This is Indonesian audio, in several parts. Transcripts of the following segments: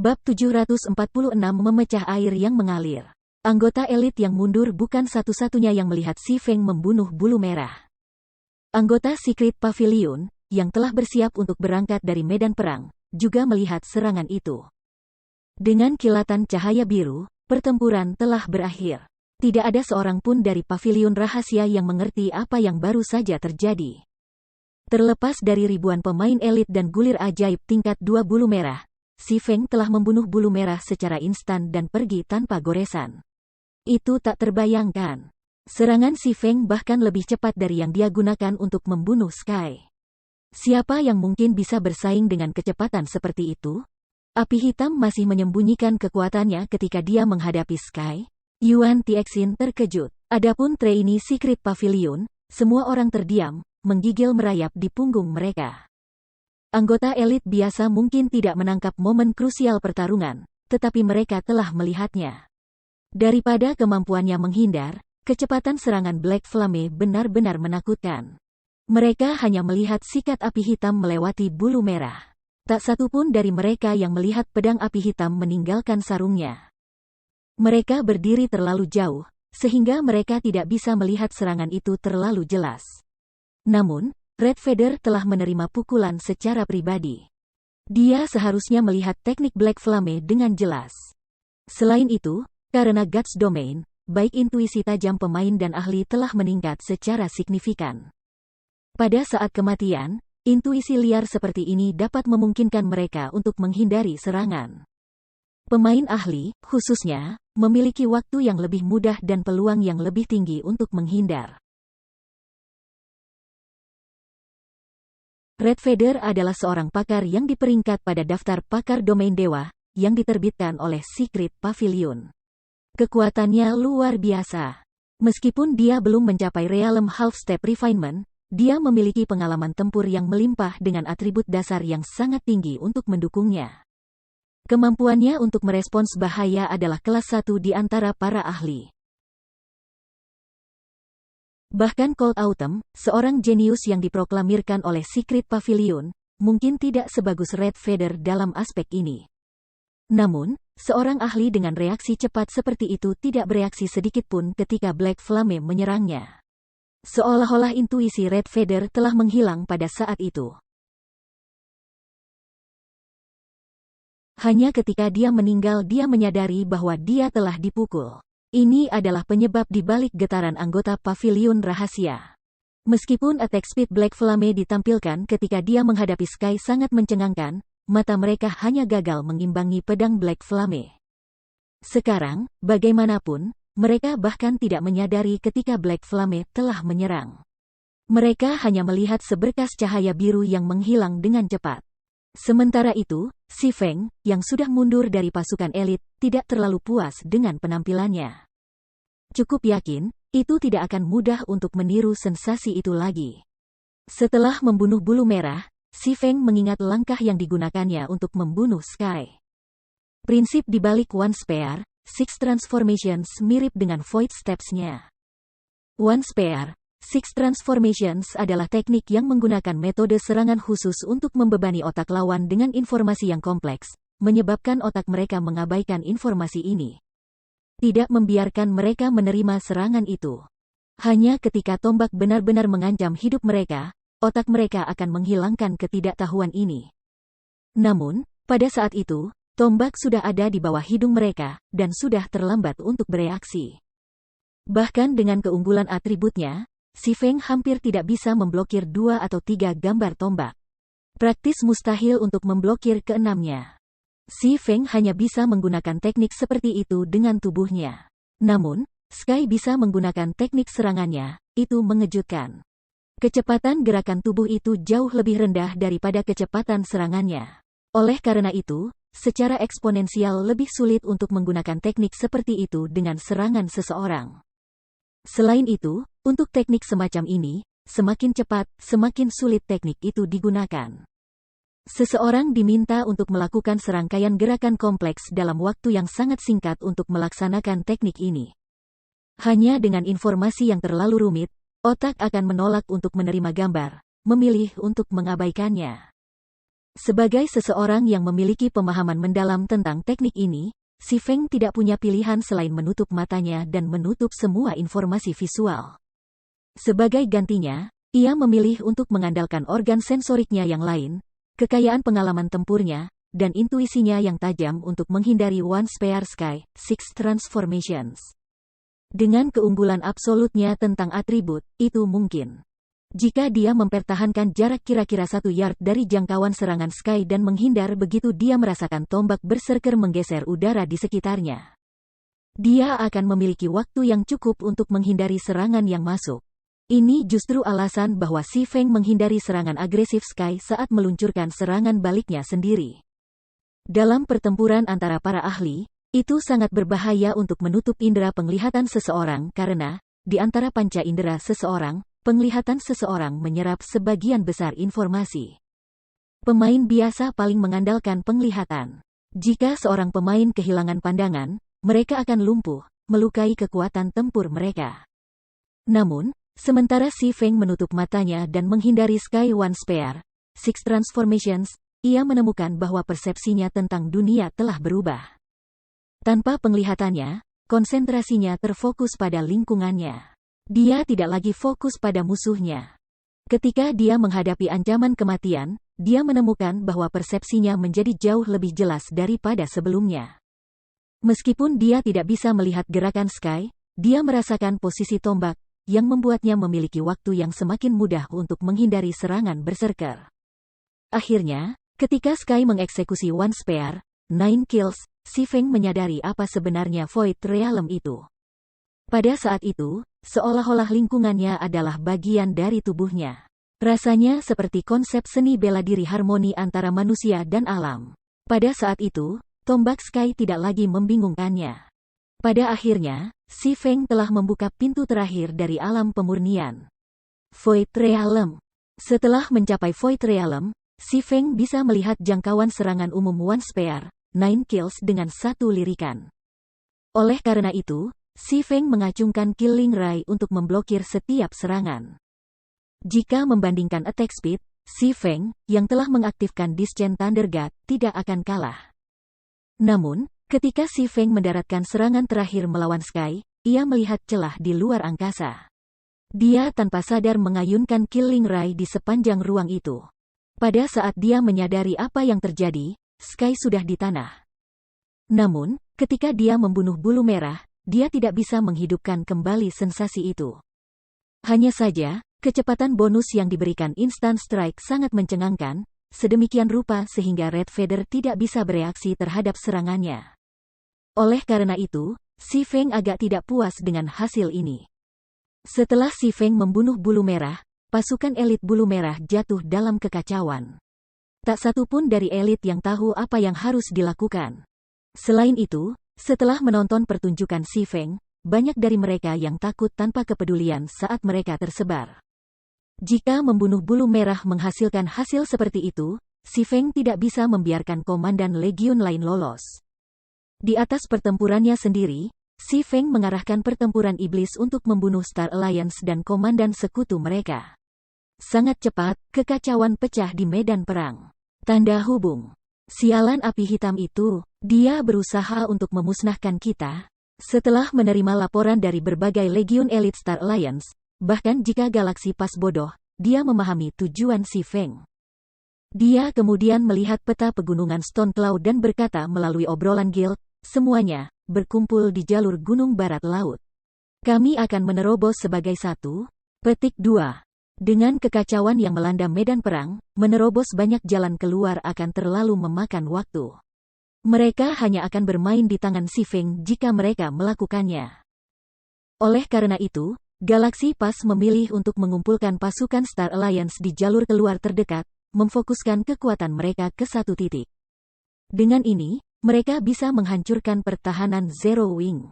Bab 746 Memecah air yang mengalir. Anggota elit yang mundur bukan satu-satunya yang melihat Si Feng membunuh bulu merah. Anggota Secret Pavilion, yang telah bersiap untuk berangkat dari medan perang, juga melihat serangan itu. Dengan kilatan cahaya biru, pertempuran telah berakhir. Tidak ada seorang pun dari pavilion rahasia yang mengerti apa yang baru saja terjadi. Terlepas dari ribuan pemain elit dan gulir ajaib tingkat 2 bulu merah, Si Feng telah membunuh bulu merah secara instan dan pergi tanpa goresan. Itu tak terbayangkan. Serangan Si Feng bahkan lebih cepat dari yang dia gunakan untuk membunuh Sky. Siapa yang mungkin bisa bersaing dengan kecepatan seperti itu? Api hitam masih menyembunyikan kekuatannya ketika dia menghadapi Sky. Yuan Tixin terkejut. Adapun trainee Secret Pavilion, semua orang terdiam, menggigil merayap di punggung mereka. Anggota elit biasa mungkin tidak menangkap momen krusial pertarungan, tetapi mereka telah melihatnya. Daripada kemampuannya menghindar, kecepatan serangan Black Flame benar-benar menakutkan. Mereka hanya melihat sikat api hitam melewati bulu merah. Tak satu pun dari mereka yang melihat pedang api hitam meninggalkan sarungnya. Mereka berdiri terlalu jauh, sehingga mereka tidak bisa melihat serangan itu terlalu jelas. Namun, Red Feather telah menerima pukulan secara pribadi. Dia seharusnya melihat teknik Black Flame dengan jelas. Selain itu, karena Guts Domain, baik intuisi tajam pemain dan ahli telah meningkat secara signifikan. Pada saat kematian, intuisi liar seperti ini dapat memungkinkan mereka untuk menghindari serangan. Pemain ahli, khususnya, memiliki waktu yang lebih mudah dan peluang yang lebih tinggi untuk menghindar. Red Feather adalah seorang pakar yang diperingkat pada daftar pakar domain dewa, yang diterbitkan oleh Secret Pavilion. Kekuatannya luar biasa. Meskipun dia belum mencapai Realm Half-Step Refinement, dia memiliki pengalaman tempur yang melimpah dengan atribut dasar yang sangat tinggi untuk mendukungnya. Kemampuannya untuk merespons bahaya adalah kelas 1 di antara para ahli. Bahkan Cold Autumn, seorang jenius yang diproklamirkan oleh Secret Pavilion, mungkin tidak sebagus Red Feather dalam aspek ini. Namun, seorang ahli dengan reaksi cepat seperti itu tidak bereaksi sedikitpun ketika Black Flame menyerangnya. Seolah-olah intuisi Red Feather telah menghilang pada saat itu. Hanya ketika dia meninggal dia menyadari bahwa dia telah dipukul. Ini adalah penyebab di balik getaran anggota pavilion rahasia. Meskipun attack speed Black Flame ditampilkan ketika dia menghadapi Sky sangat mencengangkan, mata mereka hanya gagal mengimbangi pedang Black Flame. Sekarang, bagaimanapun, mereka bahkan tidak menyadari ketika Black Flame telah menyerang. Mereka hanya melihat seberkas cahaya biru yang menghilang dengan cepat. Sementara itu, Si Feng, yang sudah mundur dari pasukan elit, tidak terlalu puas dengan penampilannya. Cukup yakin, itu tidak akan mudah untuk meniru sensasi itu lagi. Setelah membunuh bulu merah, Si Feng mengingat langkah yang digunakannya untuk membunuh Sky. Prinsip di balik One Spear, Six Transformations mirip dengan Void Steps-nya. One Spear, Six Transformations adalah teknik yang menggunakan metode serangan khusus untuk membebani otak lawan dengan informasi yang kompleks, menyebabkan otak mereka mengabaikan informasi ini. Tidak membiarkan mereka menerima serangan itu. Hanya ketika tombak benar-benar mengancam hidup mereka, otak mereka akan menghilangkan ketidaktahuan ini. Namun, pada saat itu, tombak sudah ada di bawah hidung mereka, dan sudah terlambat untuk bereaksi. Bahkan dengan keunggulan atributnya, Si Feng hampir tidak bisa memblokir 2 atau 3 gambar tombak. Praktis mustahil untuk memblokir keenamnya. Si Feng hanya bisa menggunakan teknik seperti itu dengan tubuhnya. Namun, Sky bisa menggunakan teknik serangannya, itu mengejutkan. Kecepatan gerakan tubuh itu jauh lebih rendah daripada kecepatan serangannya. Oleh karena itu, secara eksponensial lebih sulit untuk menggunakan teknik seperti itu dengan serangan seseorang. Selain itu, untuk teknik semacam ini, semakin cepat, semakin sulit teknik itu digunakan. Seseorang diminta untuk melakukan serangkaian gerakan kompleks dalam waktu yang sangat singkat untuk melaksanakan teknik ini. Hanya dengan informasi yang terlalu rumit, otak akan menolak untuk menerima gambar, memilih untuk mengabaikannya. Sebagai seseorang yang memiliki pemahaman mendalam tentang teknik ini, si Feng tidak punya pilihan selain menutup matanya dan menutup semua informasi visual. Sebagai gantinya, ia memilih untuk mengandalkan organ sensoriknya yang lain, kekayaan pengalaman tempurnya, dan intuisinya yang tajam untuk menghindari One Spare Sky, Six Transformations. Dengan keunggulan absolutnya tentang atribut, itu mungkin. Jika dia mempertahankan jarak kira-kira 1 yard dari jangkauan serangan Sky dan menghindar begitu dia merasakan tombak berserker menggeser udara di sekitarnya. Dia akan memiliki waktu yang cukup untuk menghindari serangan yang masuk. Ini justru alasan bahwa si Feng menghindari serangan agresif Sky saat meluncurkan serangan baliknya sendiri. Dalam pertempuran antara para ahli, itu sangat berbahaya untuk menutup indera penglihatan seseorang karena, di antara panca indera seseorang, penglihatan seseorang menyerap sebagian besar informasi. Pemain biasa paling mengandalkan penglihatan. Jika seorang pemain kehilangan pandangan, mereka akan lumpuh, melukai kekuatan tempur mereka. Namun, sementara si Feng menutup matanya dan menghindari Sky One Spare, Six Transformations, ia menemukan bahwa persepsinya tentang dunia telah berubah. Tanpa penglihatannya, konsentrasinya terfokus pada lingkungannya. Dia tidak lagi fokus pada musuhnya. Ketika dia menghadapi ancaman kematian, dia menemukan bahwa persepsinya menjadi jauh lebih jelas daripada sebelumnya. Meskipun dia tidak bisa melihat gerakan Sky, dia merasakan posisi tombak, yang membuatnya memiliki waktu yang semakin mudah untuk menghindari serangan berserker. Akhirnya, ketika Sky mengeksekusi One Spare, 9 Kills, si Feng menyadari apa sebenarnya Void Realm itu. Pada saat itu, seolah-olah lingkungannya adalah bagian dari tubuhnya. Rasanya seperti konsep seni bela diri harmoni antara manusia dan alam. Pada saat itu, tombak Sky tidak lagi membingungkannya. Pada akhirnya, si Feng telah membuka pintu terakhir dari alam pemurnian. Void Realm. Setelah mencapai Void Realm, si Feng bisa melihat jangkauan serangan umum One Spare, 9 Kills dengan satu lirikan. Oleh karena itu, si Feng mengacungkan Killing Ray untuk memblokir setiap serangan. Jika membandingkan attack speed, si Feng, yang telah mengaktifkan Discharge Thunder God, tidak akan kalah. Namun, ketika si Feng mendaratkan serangan terakhir melawan Sky, ia melihat celah di luar angkasa. Dia tanpa sadar mengayunkan Killing Ray di sepanjang ruang itu. Pada saat dia menyadari apa yang terjadi, Sky sudah di tanah. Namun, ketika dia membunuh bulu merah, dia tidak bisa menghidupkan kembali sensasi itu. Hanya saja, kecepatan bonus yang diberikan Instant Strike sangat mencengangkan, sedemikian rupa sehingga Red Feather tidak bisa bereaksi terhadap serangannya. Oleh karena itu, si Feng agak tidak puas dengan hasil ini. Setelah si Feng membunuh bulu merah, pasukan elit bulu merah jatuh dalam kekacauan. Tak satu pun dari elit yang tahu apa yang harus dilakukan. Selain itu, setelah menonton pertunjukan si Feng, banyak dari mereka yang takut tanpa kepedulian saat mereka tersebar. Jika membunuh bulu merah menghasilkan hasil seperti itu, si Feng tidak bisa membiarkan komandan legiun lain lolos. Di atas pertempurannya sendiri, si Feng mengarahkan pertempuran iblis untuk membunuh Star Alliance dan komandan sekutu mereka. Sangat cepat, kekacauan pecah di medan perang. Tanda hubung. Sialan api hitam itu, dia berusaha untuk memusnahkan kita. Setelah menerima laporan dari berbagai legiun elit Star Alliance, bahkan jika galaksi pas bodoh, dia memahami tujuan si Feng. Dia kemudian melihat peta pegunungan Stone Cloud dan berkata melalui obrolan guild, semuanya berkumpul di jalur gunung barat laut. Kami akan menerobos sebagai satu. Petik 2. Dengan kekacauan yang melanda medan perang, menerobos banyak jalan keluar akan terlalu memakan waktu. Mereka hanya akan bermain di tangan si Feng jika mereka melakukannya. Oleh karena itu, Galaxy Pass memilih untuk mengumpulkan pasukan Star Alliance di jalur keluar terdekat, memfokuskan kekuatan mereka ke satu titik. Dengan ini, mereka bisa menghancurkan pertahanan Zero Wing.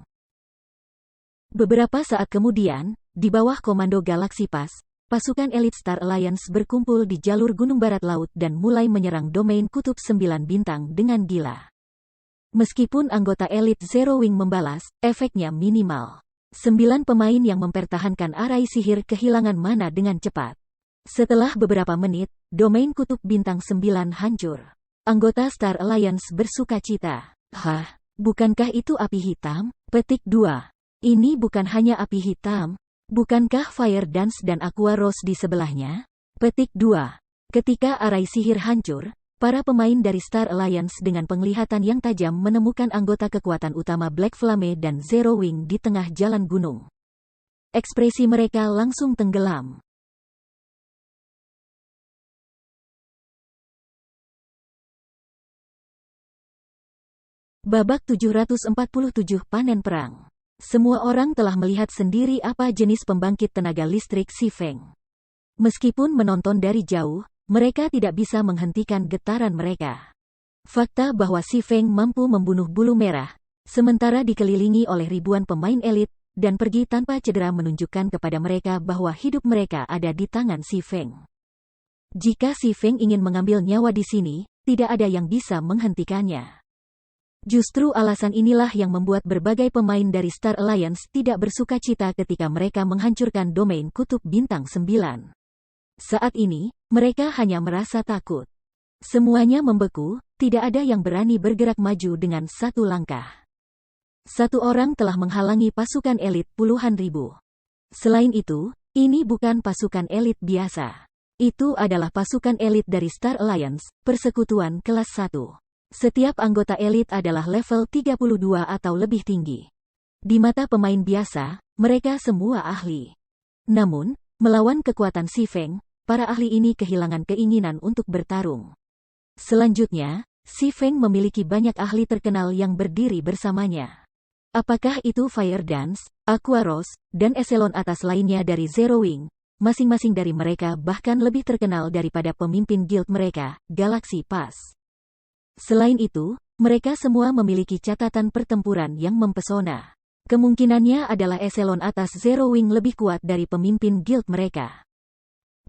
Beberapa saat kemudian, di bawah komando Galaxy Pass, pasukan elit Star Alliance berkumpul di jalur Gunung Barat Laut dan mulai menyerang domain Kutub 9 Bintang dengan gila. Meskipun anggota elit Zero Wing membalas, efeknya minimal. 9 pemain yang mempertahankan arai sihir kehilangan mana dengan cepat. Setelah beberapa menit, domain kutub bintang 9 hancur. Anggota Star Alliance bersuka cita. Hah, bukankah itu api hitam? Petik 2. Ini bukan hanya api hitam. Bukankah Fire Dance dan Aqua Rose di sebelahnya? Petik 2. Ketika arai sihir hancur, para pemain dari Star Alliance dengan penglihatan yang tajam menemukan anggota kekuatan utama Black Flame dan Zero Wing di tengah jalan gunung. Ekspresi mereka langsung tenggelam. Babak 747 panen perang. Semua orang telah melihat sendiri apa jenis pembangkit tenaga listrik Si Feng. Meskipun menonton dari jauh, mereka tidak bisa menghentikan getaran mereka. Fakta bahwa Si Feng mampu membunuh bulu merah, sementara dikelilingi oleh ribuan pemain elit, dan pergi tanpa cedera menunjukkan kepada mereka bahwa hidup mereka ada di tangan Si Feng. Jika Si Feng ingin mengambil nyawa di sini, tidak ada yang bisa menghentikannya. Justru alasan inilah yang membuat berbagai pemain dari Star Alliance tidak bersuka cita ketika mereka menghancurkan domain kutub bintang 9. Saat ini, mereka hanya merasa takut. Semuanya membeku, tidak ada yang berani bergerak maju dengan satu langkah. Satu orang telah menghalangi pasukan elit puluhan ribu. Selain itu, ini bukan pasukan elit biasa. Itu adalah pasukan elit dari Star Alliance, persekutuan kelas 1. Setiap anggota elit adalah level 32 atau lebih tinggi. Di mata pemain biasa, mereka semua ahli. Namun, melawan kekuatan Si Feng, para ahli ini kehilangan keinginan untuk bertarung. Selanjutnya, Si Feng memiliki banyak ahli terkenal yang berdiri bersamanya. Apakah itu Fire Dance, Aqua Rose, dan eselon atas lainnya dari Zero Wing? Masing-masing dari mereka bahkan lebih terkenal daripada pemimpin guild mereka, Galaxy Pass. Selain itu, mereka semua memiliki catatan pertempuran yang mempesona. Kemungkinannya adalah eselon atas Zero Wing lebih kuat dari pemimpin guild mereka.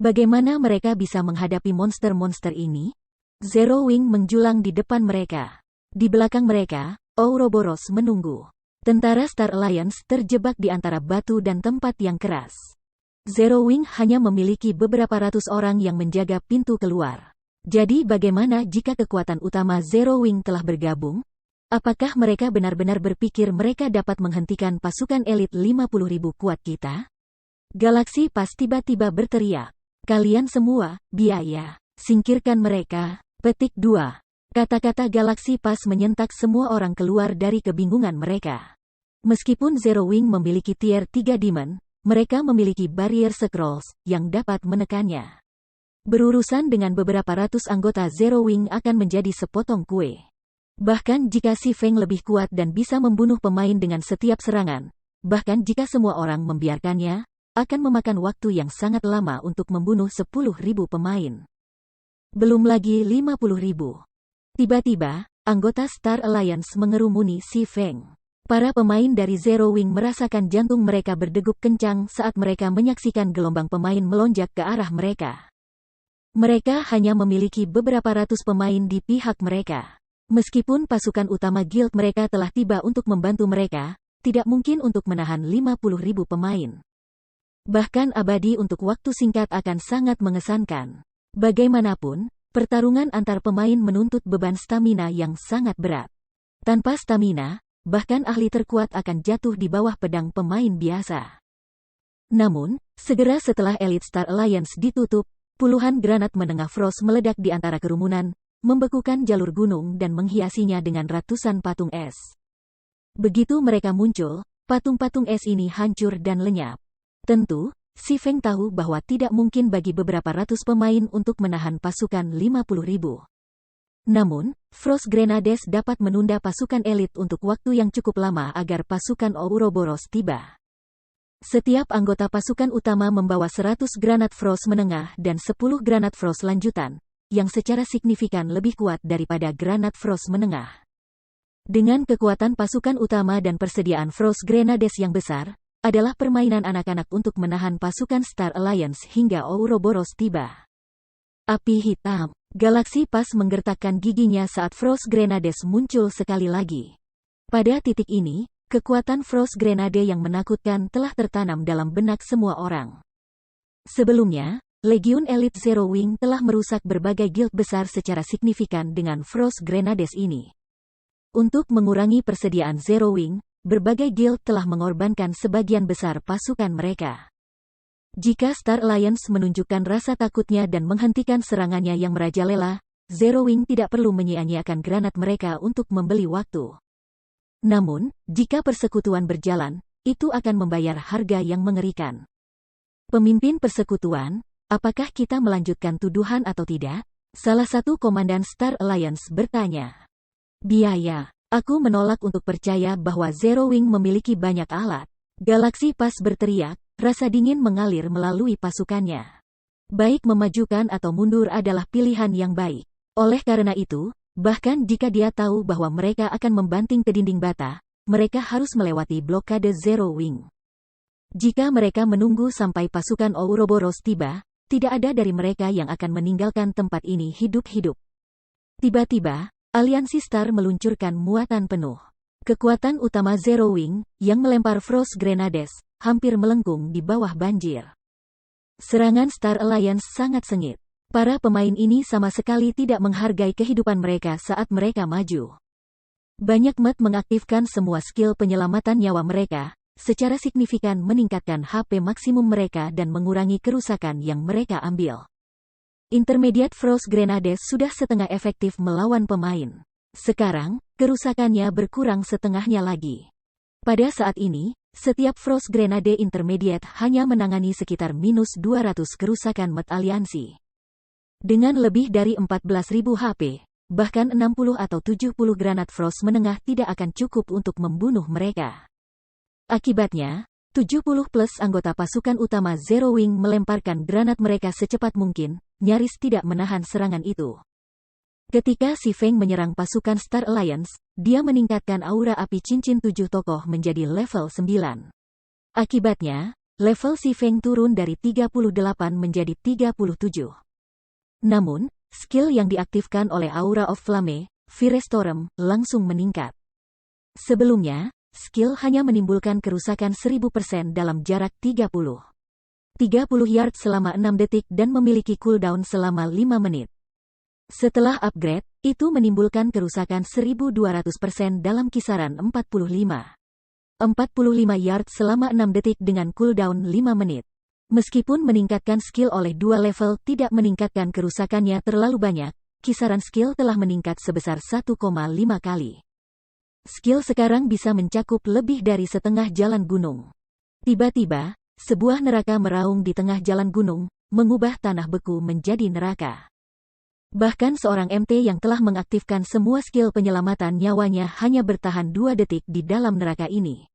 Bagaimana mereka bisa menghadapi monster-monster ini? Zero Wing menjulang di depan mereka. Di belakang mereka, Ouroboros menunggu. Tentara Star Alliance terjebak di antara batu dan tempat yang keras. Zero Wing hanya memiliki beberapa ratus orang yang menjaga pintu keluar. Jadi bagaimana jika kekuatan utama Zero Wing telah bergabung? Apakah mereka benar-benar berpikir mereka dapat menghentikan pasukan elit 50.000 kuat kita? Galaxy Pass tiba-tiba berteriak. Kalian semua, biaya. Singkirkan mereka. Petik 2. Kata-kata Galaxy Pass menyentak semua orang keluar dari kebingungan mereka. Meskipun Zero Wing memiliki tier 3 demon, mereka memiliki barrier scrolls yang dapat menekannya. Berurusan dengan beberapa ratus anggota Zero Wing akan menjadi sepotong kue. Bahkan jika Si Feng lebih kuat dan bisa membunuh pemain dengan setiap serangan, bahkan jika semua orang membiarkannya, akan memakan waktu yang sangat lama untuk membunuh 10.000 pemain. Belum lagi 50.000. Tiba-tiba, anggota Star Alliance mengerumuni Si Feng. Para pemain dari Zero Wing merasakan jantung mereka berdegup kencang saat mereka menyaksikan gelombang pemain melonjak ke arah mereka. Mereka hanya memiliki beberapa ratus pemain di pihak mereka. Meskipun pasukan utama guild mereka telah tiba untuk membantu mereka, tidak mungkin untuk menahan 50.000 pemain. Bahkan abadi untuk waktu singkat akan sangat mengesankan. Bagaimanapun, pertarungan antar pemain menuntut beban stamina yang sangat berat. Tanpa stamina, bahkan ahli terkuat akan jatuh di bawah pedang pemain biasa. Namun, segera setelah Elite Star Alliance ditutup, puluhan granat menengah Frost meledak di antara kerumunan, membekukan jalur gunung dan menghiasinya dengan ratusan patung es. Begitu mereka muncul, patung-patung es ini hancur dan lenyap. Tentu, Si Feng tahu bahwa tidak mungkin bagi beberapa ratus pemain untuk menahan pasukan 50.000. Namun, Frost Grenades dapat menunda pasukan elit untuk waktu yang cukup lama agar pasukan Ouroboros tiba. Setiap anggota pasukan utama membawa 100 granat Frost menengah dan 10 granat Frost lanjutan, yang secara signifikan lebih kuat daripada granat Frost menengah. Dengan kekuatan pasukan utama dan persediaan Frost Grenades yang besar, adalah permainan anak-anak untuk menahan pasukan Star Alliance hingga Ouroboros tiba. Api hitam. Galaxy Pass menggertakkan giginya saat Frost Grenades muncul sekali lagi. Pada titik ini, kekuatan Frost Grenade yang menakutkan telah tertanam dalam benak semua orang. Sebelumnya, Legiun Elite Zero Wing telah merusak berbagai guild besar secara signifikan dengan Frost Grenades ini. Untuk mengurangi persediaan Zero Wing, berbagai guild telah mengorbankan sebagian besar pasukan mereka. Jika Star Alliance menunjukkan rasa takutnya dan menghentikan serangannya yang merajalela, Zero Wing tidak perlu menyia-nyiakan granat mereka untuk membeli waktu. Namun, jika persekutuan berjalan, itu akan membayar harga yang mengerikan. Pemimpin persekutuan, apakah kita melanjutkan tuduhan atau tidak? Salah satu komandan Star Alliance bertanya. Biaya. Aku menolak untuk percaya bahwa Zero Wing memiliki banyak alat. Galaksi Pas berteriak, rasa dingin mengalir melalui pasukannya. Baik memajukan atau mundur adalah pilihan yang baik. Oleh karena itu, bahkan jika dia tahu bahwa mereka akan membanting ke dinding bata, mereka harus melewati blokade Zero Wing. Jika mereka menunggu sampai pasukan Ouroboros tiba, tidak ada dari mereka yang akan meninggalkan tempat ini hidup-hidup. Tiba-tiba, aliansi Star meluncurkan muatan penuh. Kekuatan utama Zero Wing, yang melempar Frost Grenades, hampir melengkung di bawah banjir. Serangan Star Alliance sangat sengit. Para pemain ini sama sekali tidak menghargai kehidupan mereka saat mereka maju. Banyak mat mengaktifkan semua skill penyelamatan nyawa mereka, secara signifikan meningkatkan HP maksimum mereka dan mengurangi kerusakan yang mereka ambil. Intermediate Frost Grenades sudah setengah efektif melawan pemain. Sekarang, kerusakannya berkurang setengahnya lagi. Pada saat ini, setiap Frost Grenade Intermediate hanya menangani sekitar minus 200 kerusakan mat aliansi. Dengan lebih dari 14.000 HP, bahkan 60 atau 70 granat Frost menengah tidak akan cukup untuk membunuh mereka. Akibatnya, 70 plus anggota pasukan utama Zero Wing melemparkan granat mereka secepat mungkin, nyaris tidak menahan serangan itu. Ketika Si Feng menyerang pasukan Star Alliance, dia meningkatkan aura api cincin 7 tokoh menjadi level 9. Akibatnya, level Si Feng turun dari 38 menjadi 37. Namun, skill yang diaktifkan oleh Aura of Flame, Firestorm, langsung meningkat. Sebelumnya, skill hanya menimbulkan kerusakan 1000% dalam jarak 30 yard selama 6 detik dan memiliki cooldown selama 5 menit. Setelah upgrade, itu menimbulkan kerusakan 1200% dalam kisaran 45 yard selama 6 detik dengan cooldown 5 menit. Meskipun meningkatkan skill oleh 2 level tidak meningkatkan kerusakannya terlalu banyak, kisaran skill telah meningkat sebesar 1,5 kali. Skill sekarang bisa mencakup lebih dari setengah jalan gunung. Tiba-tiba, sebuah neraka meraung di tengah jalan gunung, mengubah tanah beku menjadi neraka. Bahkan seorang MT yang telah mengaktifkan semua skill penyelamatan nyawanya hanya bertahan 2 detik di dalam neraka ini.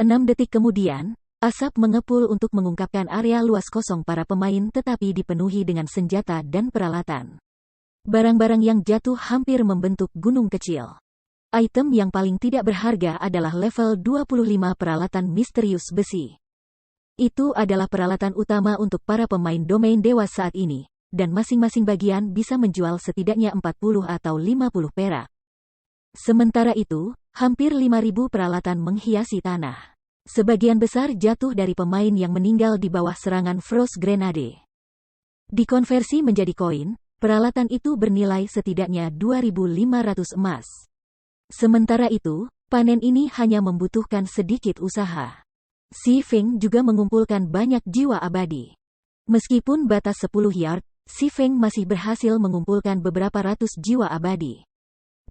6 detik kemudian, asap mengepul untuk mengungkapkan area luas kosong para pemain tetapi dipenuhi dengan senjata dan peralatan. Barang-barang yang jatuh hampir membentuk gunung kecil. Item yang paling tidak berharga adalah level 25 peralatan misterius besi. Itu adalah peralatan utama untuk para pemain domain dewa saat ini, dan masing-masing bagian bisa menjual setidaknya 40 atau 50 perak. Sementara itu, hampir 5.000 peralatan menghiasi tanah. Sebagian besar jatuh dari pemain yang meninggal di bawah serangan Frost Grenade. Dikonversi menjadi koin, peralatan itu bernilai setidaknya 2.500 emas. Sementara itu, panen ini hanya membutuhkan sedikit usaha. Si Feng juga mengumpulkan banyak jiwa abadi. Meskipun batas 10 yard, Si Feng masih berhasil mengumpulkan beberapa ratus jiwa abadi.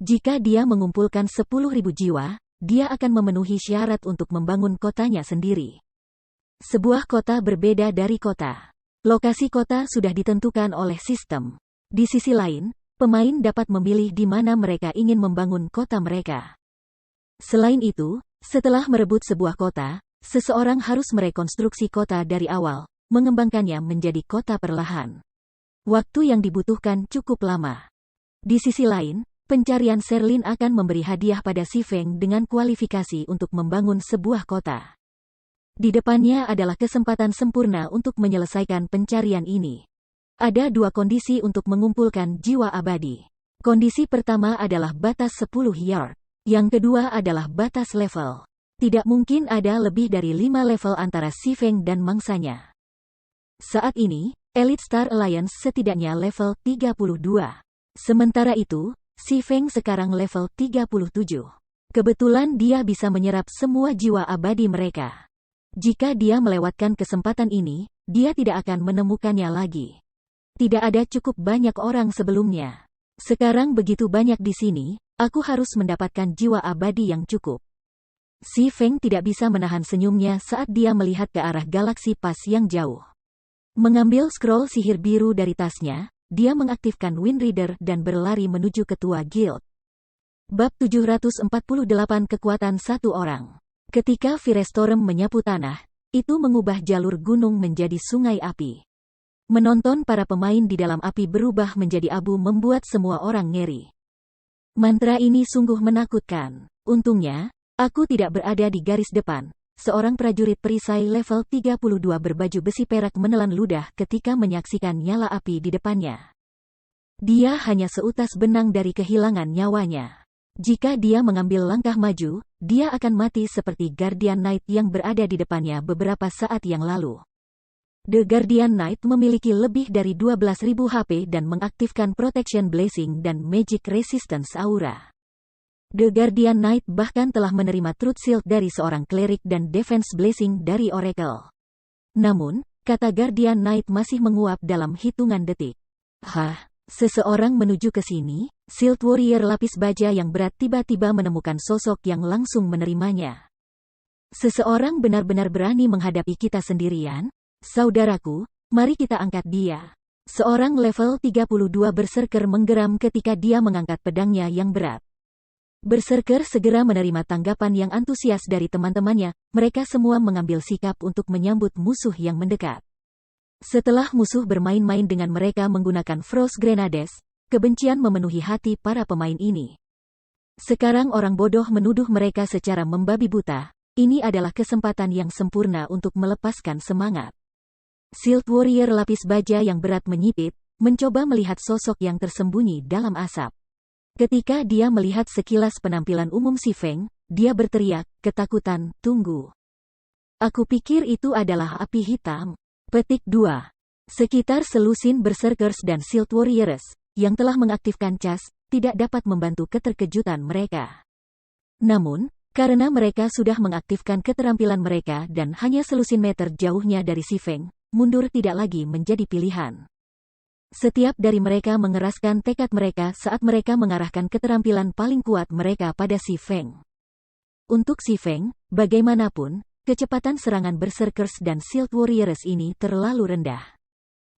Jika dia mengumpulkan 10.000 jiwa, dia akan memenuhi syarat untuk membangun kotanya sendiri. Sebuah kota berbeda dari kota. Lokasi kota sudah ditentukan oleh sistem. Di sisi lain, pemain dapat memilih di mana mereka ingin membangun kota mereka. Selain itu, setelah merebut sebuah kota, seseorang harus merekonstruksi kota dari awal, mengembangkannya menjadi kota perlahan. Waktu yang dibutuhkan cukup lama. Di sisi lain, pencarian Sherlyn akan memberi hadiah pada Si Feng dengan kualifikasi untuk membangun sebuah kota. Di depannya adalah kesempatan sempurna untuk menyelesaikan pencarian ini. Ada 2 kondisi untuk mengumpulkan jiwa abadi. Kondisi pertama adalah batas 10 yard. Yang kedua adalah batas level. Tidak mungkin ada lebih dari 5 level antara Si Feng dan mangsanya. Saat ini, Elite Star Alliance setidaknya level 32. Sementara itu, Si Feng sekarang level 37. Kebetulan dia bisa menyerap semua jiwa abadi mereka. Jika dia melewatkan kesempatan ini, dia tidak akan menemukannya lagi. Tidak ada cukup banyak orang sebelumnya. Sekarang begitu banyak di sini, aku harus mendapatkan jiwa abadi yang cukup. Si Feng tidak bisa menahan senyumnya saat dia melihat ke arah galaksi pas yang jauh. Mengambil scroll sihir biru dari tasnya, dia mengaktifkan Wind Reader dan berlari menuju ketua guild. Bab 748 Kekuatan Satu Orang. Ketika Firestorm menyapu tanah, itu mengubah jalur gunung menjadi sungai api. Menonton para pemain di dalam api berubah menjadi abu membuat semua orang ngeri. Mantra ini sungguh menakutkan. Untungnya, aku tidak berada di garis depan. Seorang prajurit perisai level 32 berbaju besi perak menelan ludah ketika menyaksikan nyala api di depannya. Dia hanya seutas benang dari kehilangan nyawanya. Jika dia mengambil langkah maju, dia akan mati seperti Guardian Knight yang berada di depannya beberapa saat yang lalu. The Guardian Knight memiliki lebih dari 12.000 HP dan mengaktifkan Protection Blessing dan Magic Resistance Aura. The Guardian Knight bahkan telah menerima Truth Shield dari seorang klerik dan Defense Blessing dari Oracle. Namun, kata Guardian Knight masih menguap dalam hitungan detik. Seseorang menuju ke sini, Shield Warrior lapis baja yang berat tiba-tiba menemukan sosok yang langsung menerimanya. Seseorang benar-benar berani menghadapi kita sendirian? Saudaraku, mari kita angkat dia. Seorang level 32 berserker menggeram ketika dia mengangkat pedangnya yang berat. Berserker segera menerima tanggapan yang antusias dari teman-temannya, mereka semua mengambil sikap untuk menyambut musuh yang mendekat. Setelah musuh bermain-main dengan mereka menggunakan Frost Grenades, kebencian memenuhi hati para pemain ini. Sekarang orang bodoh menuduh mereka secara membabi buta, ini adalah kesempatan yang sempurna untuk melepaskan semangat. Shield Warrior lapis baja yang berat menyipit, mencoba melihat sosok yang tersembunyi dalam asap. Ketika dia melihat sekilas penampilan umum Si Feng, dia berteriak, ketakutan, tunggu. Aku pikir itu adalah api hitam. Petik 2. Sekitar selusin Berserkers dan Shield Warriors, yang telah mengaktifkan cas, tidak dapat membantu keterkejutan mereka. Namun, karena mereka sudah mengaktifkan keterampilan mereka dan hanya selusin meter jauhnya dari Si Feng, mundur tidak lagi menjadi pilihan. Setiap dari mereka mengeraskan tekad mereka saat mereka mengarahkan keterampilan paling kuat mereka pada Si Feng. Untuk Si Feng, bagaimanapun, kecepatan serangan Berserkers dan Shield Warriors ini terlalu rendah.